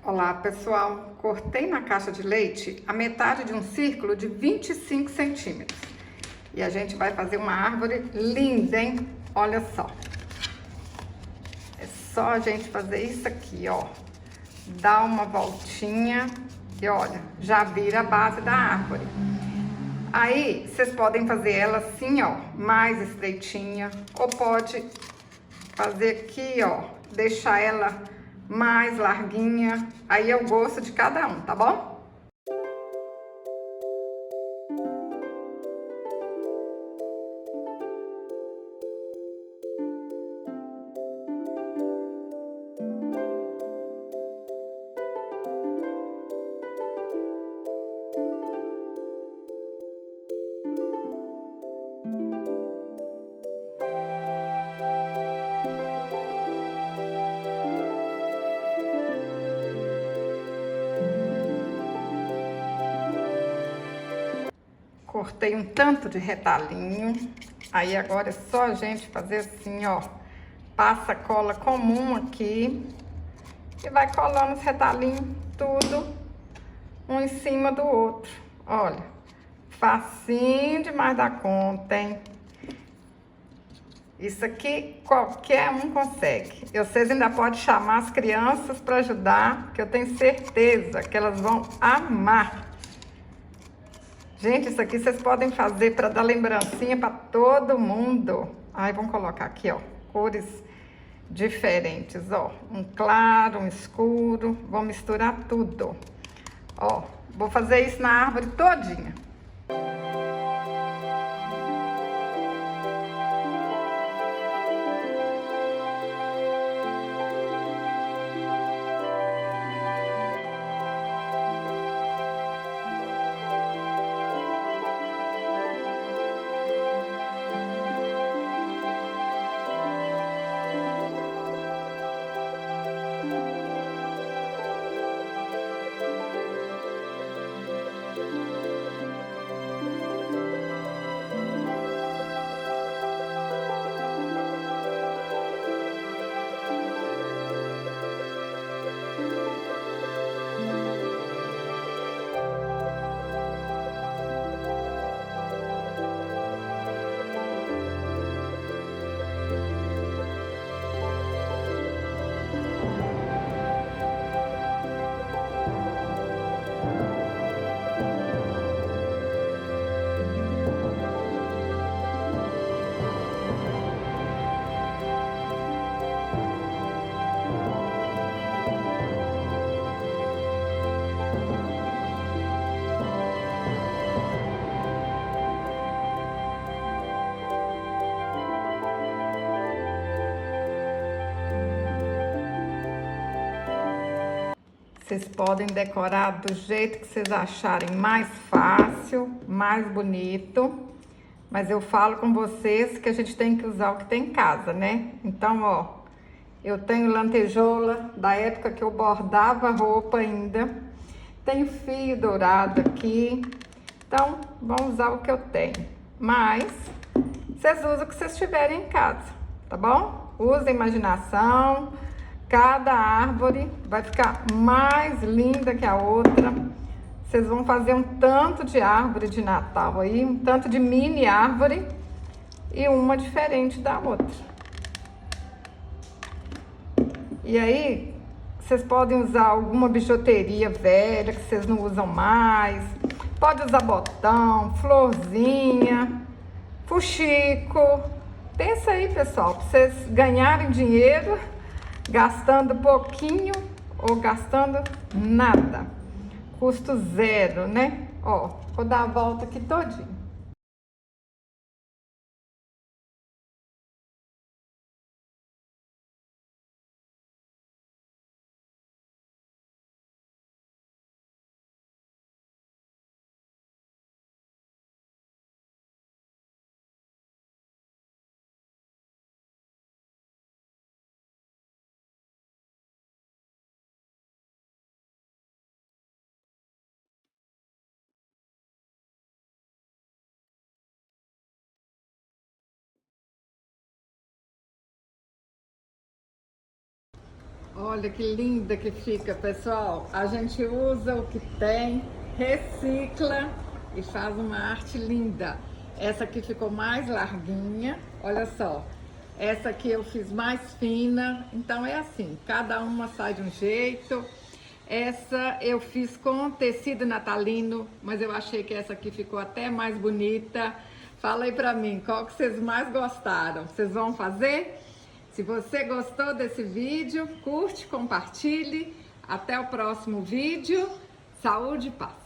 Olá pessoal, cortei na caixa de leite a metade de um círculo de 25 centímetros e a gente vai fazer uma árvore linda, hein? Olha só, é só a gente fazer isso aqui, ó, dar uma voltinha e olha, já vira a base da árvore. Aí vocês podem fazer ela assim, ó, mais estreitinha, ou pode fazer aqui, ó, deixar ela mais larguinha, aí é o gosto de cada um, tá bom? Cortei um tanto de retalhinho, aí agora é só a gente fazer assim, ó, passa cola comum aqui e vai colando os retalhinhos tudo um em cima do outro. Olha, facinho demais da conta, hein? Isso aqui qualquer um consegue. E vocês ainda podem chamar as crianças para ajudar, que eu tenho certeza que elas vão amar. Gente, isso aqui vocês podem fazer para dar lembrancinha para todo mundo. Aí vamos colocar aqui, ó, cores diferentes, ó, um claro, um escuro, vou misturar tudo. Ó, vou fazer isso na árvore todinha. Vocês podem decorar do jeito que vocês acharem mais fácil, mais bonito. Mas eu falo com vocês que a gente tem que usar o que tem em casa, né? Então, ó, eu tenho lantejola da época que eu bordava roupa ainda. Tenho fio dourado aqui. Então, vamos usar o que eu tenho. Mas, vocês usam o que vocês tiverem em casa, tá bom? Usa a imaginação. Cada árvore vai ficar mais linda que a outra. Vocês vão fazer um tanto de árvore de Natal aí, um tanto de mini árvore e uma diferente da outra. E aí, vocês podem usar alguma bijuteria velha que vocês não usam mais. Pode usar botão, florzinha, fuxico. Pensa aí, pessoal, para vocês ganharem dinheiro gastando pouquinho ou gastando nada. Custo zero, né? Ó, vou dar a volta aqui todinho. Olha que linda que fica, pessoal. A gente usa o que tem, recicla e faz uma arte linda. Essa aqui ficou mais larguinha, olha só. Essa aqui eu fiz mais fina, então é assim, cada uma sai de um jeito. Essa eu fiz com tecido natalino, mas eu achei que essa aqui ficou até mais bonita. Fala aí pra mim, qual que vocês mais gostaram? Vocês vão fazer? Se você gostou desse vídeo, curte, compartilhe. Até o próximo vídeo. Saúde e paz.